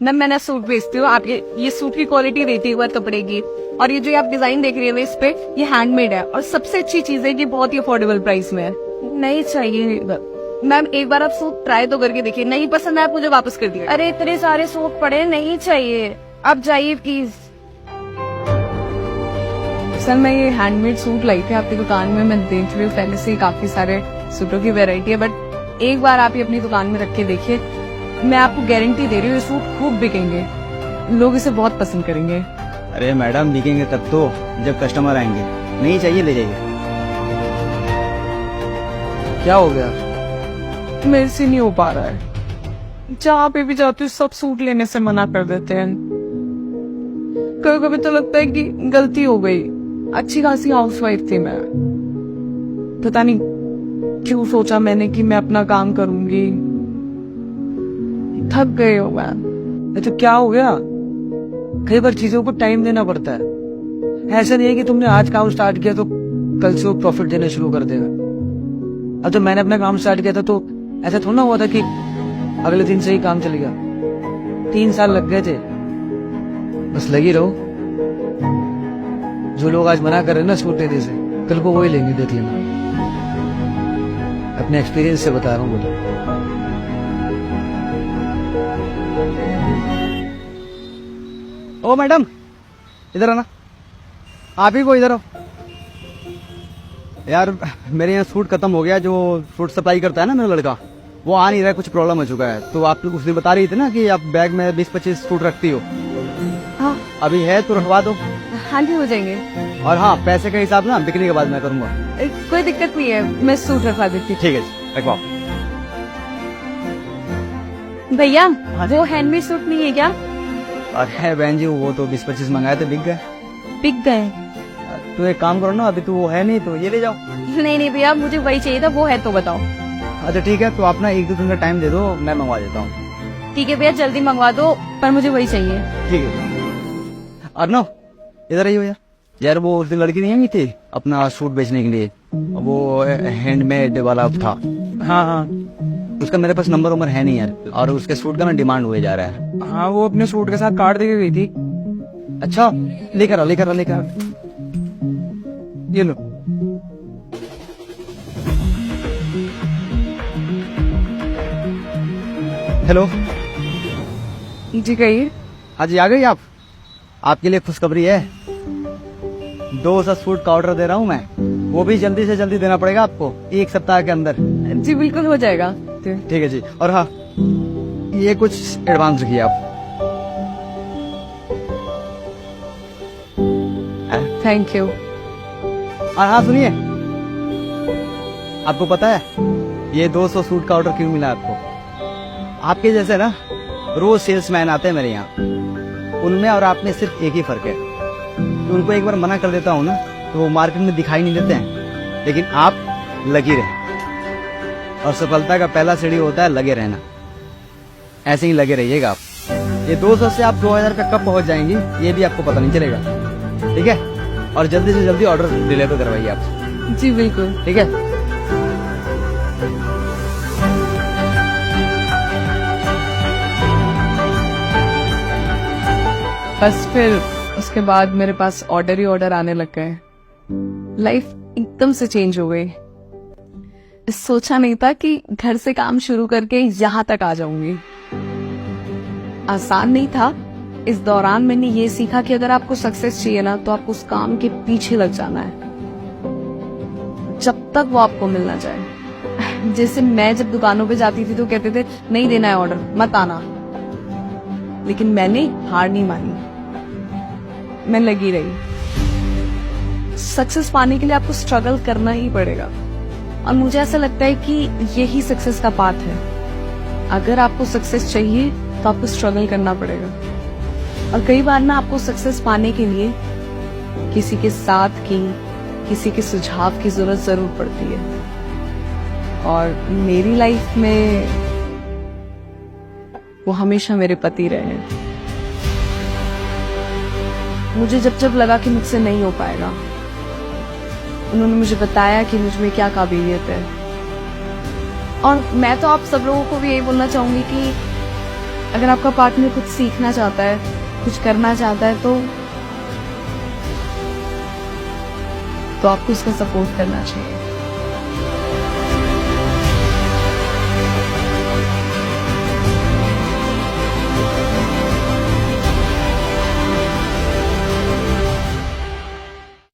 Ma'am मैंने suit बेचती हूँ, आप ये सूट की क्वालिटी देती है एक बार कपड़े की। और ये जो आप डिजाइन देख रही है इस पे, ये हैंडमेड है और सबसे अच्छी चीज है कि बहुत ही अफोर्डेबल प्राइस में है। नहीं चाहिए मैम, एक बार आप सूट ट्राई तो करके देखिए, नहीं पसंद है आप मुझे वापस कर दिए। अरे इतने सारे सूट पड़े, नहीं चाहिए, आप जाइए प्लीज। सर मैं ये हैंडमेड सूट लाई थी आपकी दुकान में, मैं देख रही हूँ पहले से ही काफी सारे सूटों की वैरायटी है, बट एक बार आप ये अपनी दुकान में रख के देखिए, मैं आपको गारंटी दे रही हूँ ये सूट खूब बिकेंगे, लोग इसे बहुत पसंद करेंगे। अरे मैडम बिकेंगे तब तो जब कस्टमर आएंगे, नहीं चाहिए ले जाइए। क्या हो गया? मेरे से नहीं हो पा रहा है, जहाँ पे भी जाती हूँ सब सूट लेने से मना कर देते हैं। कभी कभी तो लगता है कि गलती हो गई, अच्छी खासी हाउसवाइफ थी मैं, पता नहीं क्यों सोचा मैंने कि मैं अपना काम करूंगी। थक गए हो मैम। तो क्या हो गया? कई बार चीजों को टाइम देना पड़ता है। ऐसा नहीं है कि तुमने आज काम स्टार्ट किया तो कल से वो प्रॉफिट देना शुरू कर देगा। अब जब मैंने अपना काम स्टार्ट किया था तो ऐसा थोड़ा ना हुआ था कि अगले दिन से ही काम चलेगा। 3 साल लग गए थे। बस लगी रहो, जो लोग आज मना कर रहे हैं ना सूट लेने से, कल को वही लेंगे, देख लेना। अपने एक्सपीरियंस से बता रहा हूँ। बोलो ओ मैडम इधर आना, आप ही को इधर आओ। यार मेरे यहाँ सूट खत्म हो गया, जो सूट सप्लाई करता है ना मेरा लड़का, वो आ नहीं रहा है, कुछ प्रॉब्लम हो चुका है। तो आप उस दिन बता रही थी ना कि आप बैग में 20-25 सूट रखती हो। हाँ अभी है तो रखवा दो। हाँ जी हो जाएंगे। और हाँ, पैसे का हिसाब ना बिकने के बाद मैं करूंगा। कोई दिक्कत नहीं है, मैं सूट रखवा देती हूँ। ठीक है जी, रखवाओ। भैया वो हैंडमेड सूट नहीं है क्या? अरे बहन जी, वो तो 20-25 मंगाए थे, बिक गए। बिक गए? तो एक काम करो ना, अभी तो वो है नहीं तो ये ले जाओ। नहीं नहीं भैया, मुझे वही चाहिए था, वो है तो बताओ। अच्छा ठीक है, तो आप ना 1-2 दिन का टाइम दे दो, मैं मंगवा देता हूँ। ठीक है भैया, जल्दी मंगवा दो, पर मुझे वही चाहिए। ठीक है। अर्नव इधर आइए यार। यार वो उस दिन लड़की नहीं आई थी अपना सूट बेचने के लिए, वो हैंडमेड वाला था। हाँ हाँ उसका मेरे पास नंबर है नहीं यार, और उसके सूट का ना डिमांड हुए जा रहा है। हाँ, वो अपने सूट के साथ कार्ड देके गई थी। अच्छा लेकर आओ, लेकर आओ, लेकर आओ। ये लो। हेलो जी कहिए। हाँ जी, आ गई आप? आपके लिए खुशखबरी है, 200 सूट का ऑर्डर दे रहा हूँ मैं, वो भी जल्दी से जल्दी देना पड़ेगा आपको, 1 सप्ताह के अंदर। जी बिल्कुल हो जाएगा। ठीक है जी। और हाँ, ये कुछ एडवांस रखिए आप। Thank you. और हाँ सुनिए, आपको पता है ये 200 सूट का ऑर्डर क्यों मिला आपको? आपके जैसे ना रोज सेल्समैन आते हैं मेरे यहाँ, उनमें और आप में सिर्फ एक ही फर्क है कि उनको एक बार मना कर देता हूँ ना तो वो मार्केट में दिखाई नहीं देते हैं, लेकिन आप लगी रहे। और सफलता का पहला सीढ़ी होता है लगे रहना। ऐसे ही लगे रहिएगा आप। ये 200 से आप 2000 पे कब पहुंच जाएंगी ये भी आपको पता नहीं चलेगा। ठीक है? और जल्दी से जल्दी ऑर्डर डिलीवर करवाइए आप। जी बिल्कुल। ठीक है? बस फिर उसके बाद मेरे पास ऑर्डर ही ऑर्डर आने लग गए, लाइफ एकदम से चेंज हो गई। सोचा नहीं था कि घर से काम शुरू करके यहाँ तक आ जाऊंगी। आसान नहीं था। इस दौरान मैंने ये सीखा कि अगर आपको सक्सेस चाहिए ना तो आपको उस काम के पीछे लग जाना है जब तक वो आपको मिल ना जाए। जैसे मैं जब दुकानों पे जाती थी तो कहते थे नहीं देना है ऑर्डर, मत आना, लेकिन मैंने हार नहीं मानी, मैं लगी रही। सक्सेस पाने के लिए आपको स्ट्रगल करना ही पड़ेगा, और मुझे ऐसा लगता है कि यही सक्सेस का पाथ है। अगर आपको सक्सेस चाहिए तो आपको स्ट्रगल करना पड़ेगा, और कई बार ना आपको सक्सेस पाने के लिए किसी के साथ की, किसी के सुझाव की जरूरत जरूर पड़ती है। और मेरी लाइफ में वो हमेशा मेरे पति रहे। मुझे जब जब लगा कि मुझसे नहीं हो पाएगा, उन्होंने मुझे बताया कि मुझ में क्या काबिलियत है। और मैं तो आप सब लोगों को भी यही बोलना चाहूंगी कि अगर आपका पार्टनर कुछ सीखना चाहता है, कुछ करना चाहता है तो आपको उसका सपोर्ट करना चाहिए।